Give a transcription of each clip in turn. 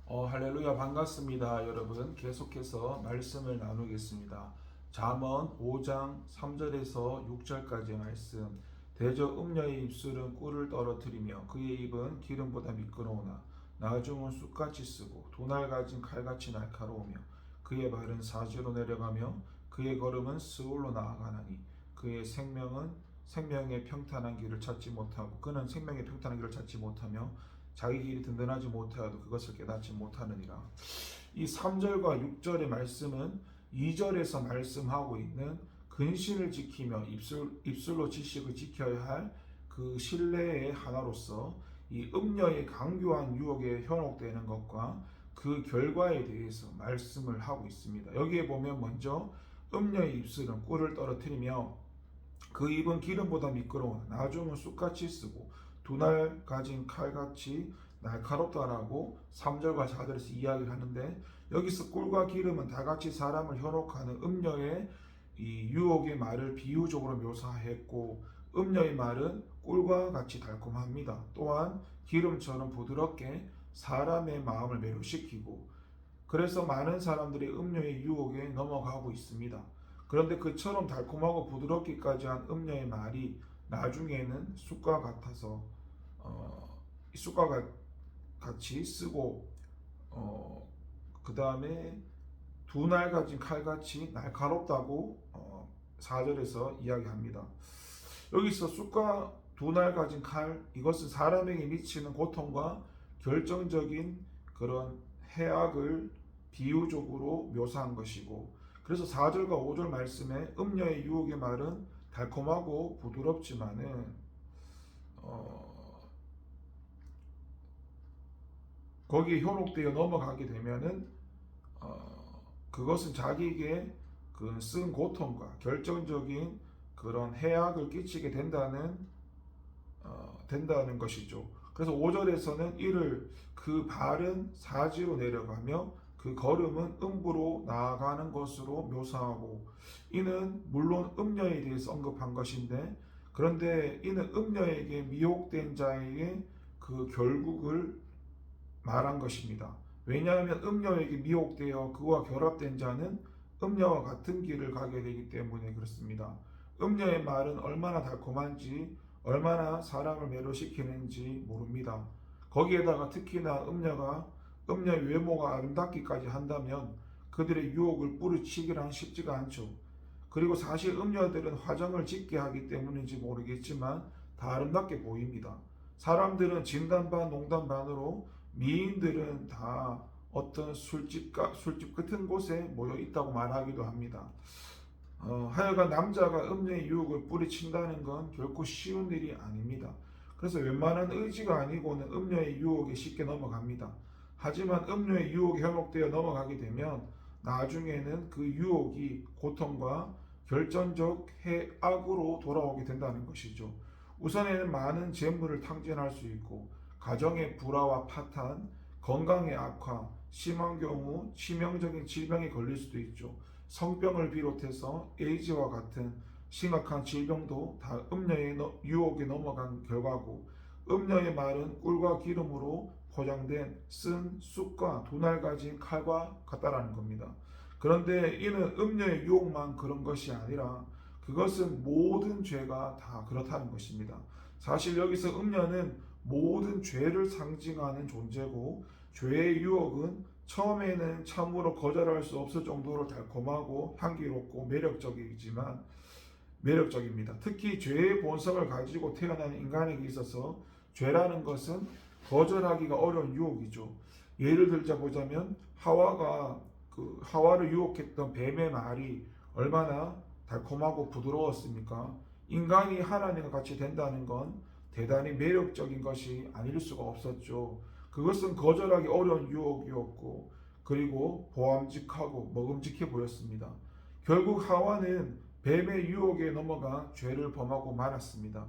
할렐루야 반갑습니다. 여러분 계속해서 말씀을 나누겠습니다. 잠언 5장 3절에서 6절까지의 말씀. 대저 음녀의 입술은 꿀을 떨어뜨리며 그의 입은 기름보다 미끄러우나 나중은 쑥같이 쓰고 도날 가진 칼같이 날카로우며 그의 발은 사지로 내려가며 그의 걸음은 스올로 나아가나니 그의 생명의 평탄한 길을 찾지 못하고 그는 생명의 평탄한 길을 찾지 못하며 자기 길이 든든하지 못하여도 그것을 깨닫지 못하느니라. 이 3절과 6절의 말씀은 2절에서 말씀하고 있는 근신을 지키며 입술로 지식을 지켜야 할 그 신뢰의 하나로서 이 음녀의 강교한 유혹에 현혹되는 것과 그 결과에 대해서 말씀을 하고 있습니다. 여기에 보면 먼저 음녀의 입술은 꿀을 떨어뜨리며 그 입은 기름보다 미끄러워 나중은 쑥같이 쓰고 두 날 가진 칼같이 날카롭다라고 3절과 4절에서 이야기를 하는데, 여기서 꿀과 기름은 다같이 사람을 현혹하는 음녀의 이 유혹의 말을 비유적으로 묘사했고, 음녀의 말은 꿀과 같이 달콤합니다. 또한 기름처럼 부드럽게 사람의 마음을 매료시키고, 그래서 많은 사람들이 음녀의 유혹에 넘어가고 있습니다. 그런데 그처럼 달콤하고 부드럽기까지 한 음녀의 말이 나중에는 쑥과 같아서 쑥과 같이 쓰고 그 다음에 두 날 가진 칼같이 날카롭다고 4절에서 이야기합니다. 여기서 쑥과 두 날 가진 칼, 이것은 사람에게 미치는 고통과 결정적인 그런 해악을 비유적으로 묘사한 것이고, 그래서 4절과 5절 말씀에 음녀의 유혹의 말은 달콤하고 부드럽지만은 거기에 현혹되어 넘어가게 되면은 그것은 자기에게 그 쓴 고통과 결정적인 그런 해악을 끼치게 된다는 것이죠. 그래서 5절에서는 이를 그 발은 사지로 내려가며 그 걸음은 음부로 나아가는 것으로 묘사하고, 이는 물론 음녀에 대해서 언급한 것인데, 그런데 이는 음녀에게 미혹된 자에게 그 결국을 말한 것입니다. 왜냐하면 음녀에게 미혹되어 그와 결합된 자는 음녀와 같은 길을 가게 되기 때문에 그렇습니다. 음녀의 말은 얼마나 달콤한지, 얼마나 사람을 매료시키는지 모릅니다. 거기에다가 특히나 음녀의 외모가 아름답기까지 한다면 그들의 유혹을 뿌리치기란 쉽지가 않죠. 그리고 사실 음녀들은 화장을 짙게 하기 때문인지 모르겠지만 다 아름답게 보입니다. 사람들은 진담 반 농담 반으로 미인들은 다 어떤 술집 같은 곳에 모여 있다고 말하기도 합니다. 하여간 남자가 음녀의 유혹을 뿌리친다는 건 결코 쉬운 일이 아닙니다. 그래서 웬만한 의지가 아니고는 음녀의 유혹에 쉽게 넘어갑니다. 하지만 음녀의 유혹에 현혹되어 넘어가게 되면 나중에는 그 유혹이 고통과 결정적 해악으로 돌아오게 된다는 것이죠. 우선에는 많은 재물을 탕진할 수 있고, 가정의 불화와 파탄, 건강의 악화, 심한 경우 치명적인 질병에 걸릴 수도 있죠. 성병을 비롯해서 에이즈와 같은 심각한 질병도 다 음녀의 유혹에 넘어간 결과고, 음녀의 말은 꿀과 기름으로 포장된 쓴 쑥과 두 날 가진 칼과 같다라는 겁니다. 그런데 이는 음녀의 유혹만 그런 것이 아니라 그것은 모든 죄가 다 그렇다는 것입니다. 사실 여기서 음녀는 모든 죄를 상징하는 존재고, 죄의 유혹은 처음에는 참으로 거절할 수 없을 정도로 달콤하고 향기롭고 매력적입니다. 특히 죄의 본성을 가지고 태어난 인간에게 있어서 죄라는 것은 거절하기가 어려운 유혹이죠. 예를 들자 보자면 하와를 유혹했던 뱀의 말이 얼마나 달콤하고 부드러웠습니까? 인간이 하나님과 같이 된다는 건 대단히 매력적인 것이 아닐 수가 없었죠. 그것은 거절하기 어려운 유혹이었고, 그리고 보암직하고 먹음직해 보였습니다. 결국 하와는 뱀의 유혹에 넘어가 죄를 범하고 말았습니다.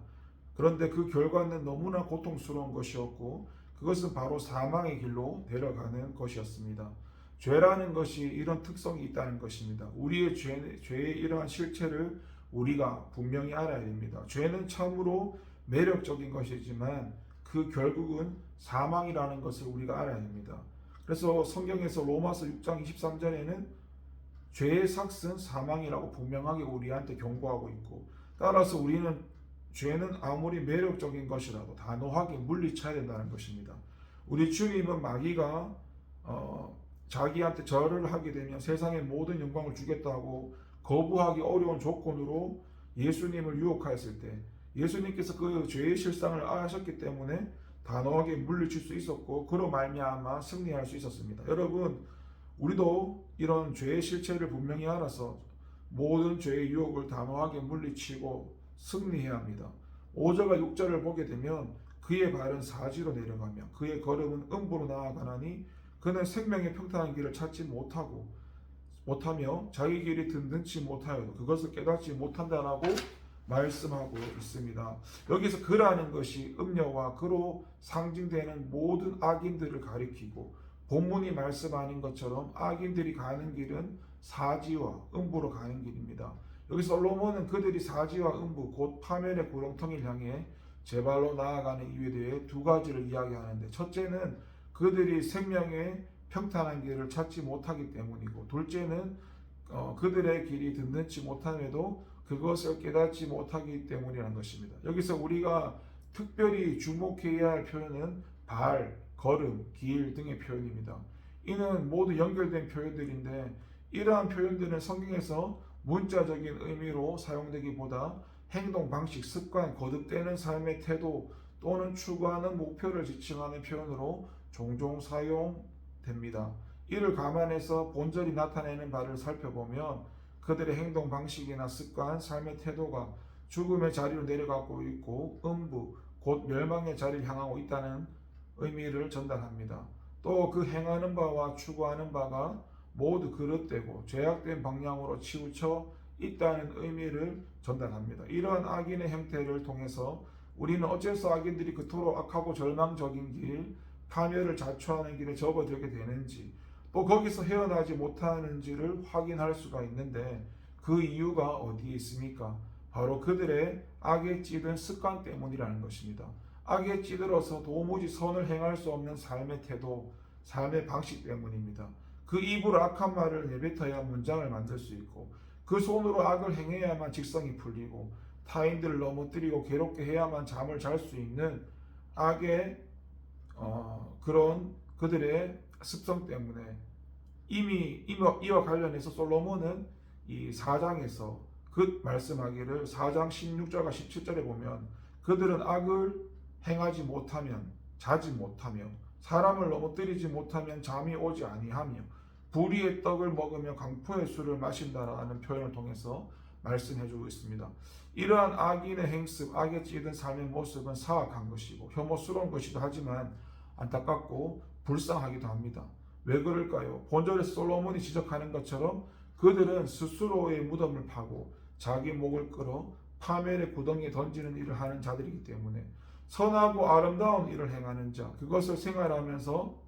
그런데 그 결과는 너무나 고통스러운 것이었고, 그것은 바로 사망의 길로 데려가는 것이었습니다. 죄라는 것이 이런 특성이 있다는 것입니다. 우리의 죄의 이러한 실체를 우리가 분명히 알아야 됩니다. 죄는 참으로 매력적인 것이지만 그 결국은 사망이라는 것을 우리가 알아야 됩니다. 그래서 성경에서 로마서 6장 23절에는 죄의 삭은 사망이라고 분명하게 우리한테 경고하고 있고, 따라서 우리는 죄는 아무리 매력적인 것이라도 단호하게 물리쳐야 된다는 것입니다. 우리 주님은 마귀가 자기한테 절을 하게 되면 세상의 모든 영광을 주겠다고 거부하기 어려운 조건으로 예수님을 유혹하였을 때, 예수님께서 그 죄의 실상을 아셨기 때문에 단호하게 물리칠 수 있었고, 그로 말미암아 승리할 수 있었습니다. 여러분, 우리도 이런 죄의 실체를 분명히 알아서 모든 죄의 유혹을 단호하게 물리치고 승리해야 합니다. 5절과 6절을 보게 되면 그의 발은 사지로 내려가며 그의 걸음은 음부로 나아가나니 그는 생명의 평탄한 길을 찾지 못하며 자기 길이 든든치 못하여도 그것을 깨닫지 못한다라고 말씀하고 있습니다. 여기서 그라는 것이 음녀와 그로 상징되는 모든 악인들을 가리키고, 본문이 말씀하는 것처럼 악인들이 가는 길은 사지와 음부로 가는 길입니다. 여기 솔로몬은 그들이 사지와 음부 곧 파멸의 구렁텅이를 향해 제 발로 나아가는 이유에 대해 두 가지를 이야기하는데, 첫째는 그들이 생명의 평탄한 길을 찾지 못하기 때문이고, 둘째는 그들의 길이 든든치 못함에도 그것을 깨닫지 못하기 때문이라는 것입니다. 여기서 우리가 특별히 주목해야 할 표현은 발, 걸음, 길 등의 표현입니다. 이는 모두 연결된 표현들인데, 이러한 표현들은 성경에서 문자적인 의미로 사용되기보다 행동, 방식, 습관, 거듭되는 삶의 태도 또는 추구하는 목표를 지칭하는 표현으로 종종 사용됩니다. 이를 감안해서 본절이 나타내는 바를 살펴보면 그들의 행동, 방식이나 습관, 삶의 태도가 죽음의 자리로 내려가고 있고 음부, 곧 멸망의 자리를 향하고 있다는 의미를 전달합니다. 또 그 행하는 바와 추구하는 바가 모두 그릇되고 죄악된 방향으로 치우쳐 있다는 의미를 전달합니다. 이러한 악인의 형태를 통해서 우리는 어째서 악인들이 그토록 악하고 절망적인 길, 파멸을 자초하는 길에 접어들게 되는지, 또 거기서 헤어나지 못하는지를 확인할 수가 있는데, 그 이유가 어디에 있습니까? 바로 그들의 악에 찌든 습관 때문이라는 것입니다. 악에 찌들어서 도무지 선을 행할 수 없는 삶의 태도, 삶의 방식 때문입니다. 그 입으로 악한 말을 내뱉어야 문장을 만들 수 있고, 그 손으로 악을 행해야만 직성이 풀리고, 타인들을 넘어뜨리고 괴롭게 해야만 잠을 잘 수 있는 악의 그런 그들의 습성 때문에 이미 이와 관련해서 솔로몬은 이 4장에서 그 말씀하기를 4장 16절과 17절에 보면 그들은 악을 행하지 못하면 자지 못하며 사람을 넘어뜨리지 못하면 잠이 오지 아니하며 불의의 떡을 먹으며 강포의 술을 마신다라는 표현을 통해서 말씀해주고 있습니다. 이러한 악인의 행습, 악에 찌든 삶의 모습은 사악한 것이고 혐오스러운 것이기도 하지만 안타깝고 불쌍하기도 합니다. 왜 그럴까요? 본절에서 솔로몬이 지적하는 것처럼 그들은 스스로의 무덤을 파고 자기 목을 끌어 파멸의 구덩이에 던지는 일을 하는 자들이기 때문에, 선하고 아름다운 일을 행하는 자, 그것을 생활하면서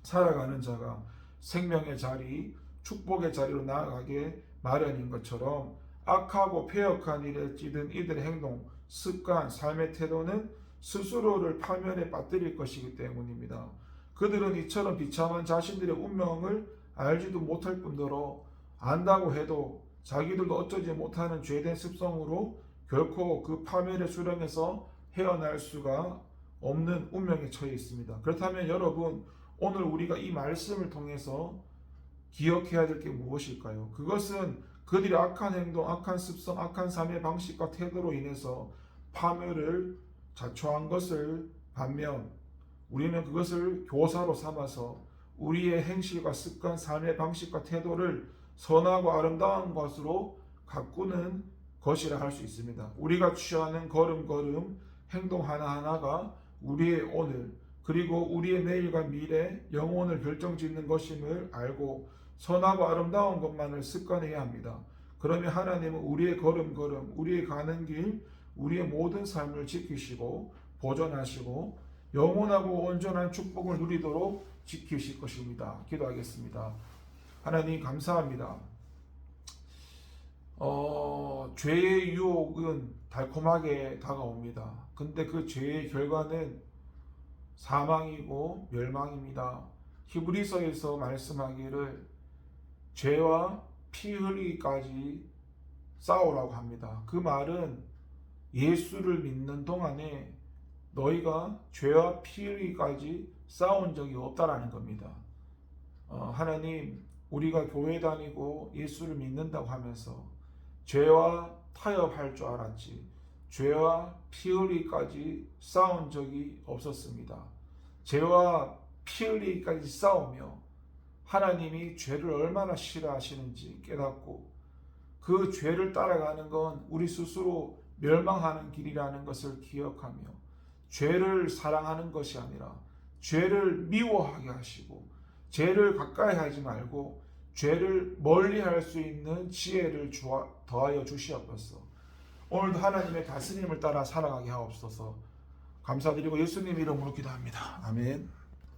살아가는 자가 생명의 자리, 축복의 자리로 나아가게 마련인 것처럼 악하고 폐역한 일에 찌든 이들의 행동, 습관, 삶의 태도는 스스로를 파멸에 빠뜨릴 것이기 때문입니다. 그들은 이처럼 비참한 자신들의 운명을 알지도 못할 뿐더러 안다고 해도 자기들도 어쩌지 못하는 죄된 습성으로 결코 그 파멸의 수렁에서 헤어날 수가 없는 운명에 처해 있습니다. 그렇다면 여러분, 오늘 우리가 이 말씀을 통해서 기억해야 될 게 무엇일까요? 그것은 그들이 악한 행동, 악한 습성, 악한 삶의 방식과 태도로 인해서 파멸을 자초한 것을 반면 우리는 그것을 교사로 삼아서 우리의 행실과 습관, 삶의 방식과 태도를 선하고 아름다운 것으로 가꾸는 것이라 할 수 있습니다. 우리가 취하는 걸음걸음, 행동 하나하나가 우리의 오늘, 그리고 우리의 내일과 미래, 영혼을 결정짓는 것임을 알고 선하고 아름다운 것만을 습관해야 합니다. 그러면 하나님은 우리의 걸음걸음, 우리의 가는 길, 우리의 모든 삶을 지키시고 보존하시고 영원하고 온전한 축복을 누리도록 지키실 것입니다. 기도하겠습니다. 하나님 감사합니다. 죄의 유혹은 달콤하게 다가옵니다. 근데 그 죄의 결과는 사망이고 멸망입니다. 히브리서에서 말씀하기를 죄와 피 흘리기까지 싸우라고 합니다. 그 말은 예수를 믿는 동안에 너희가 죄와 피 흘리기까지 싸운 적이 없다라는 겁니다. 하나님, 우리가 교회 다니고 예수를 믿는다고 하면서 죄와 타협할 줄 알았지 죄와 피 흘리기까지 싸운 적이 없었습니다. 죄와 피 흘리기까지 싸우며 하나님이 죄를 얼마나 싫어하시는지 깨닫고 그 죄를 따라가는 건 우리 스스로 멸망하는 길이라는 것을 기억하며 죄를 사랑하는 것이 아니라 죄를 미워하게 하시고 죄를 가까이 하지 말고 죄를 멀리 할 수 있는 지혜를 더하여 주시옵소서. 오늘도 하나님의 다스림을 따라 살아가게 하옵소서. 감사드리고 예수님 이름으로 기도합니다. 아멘.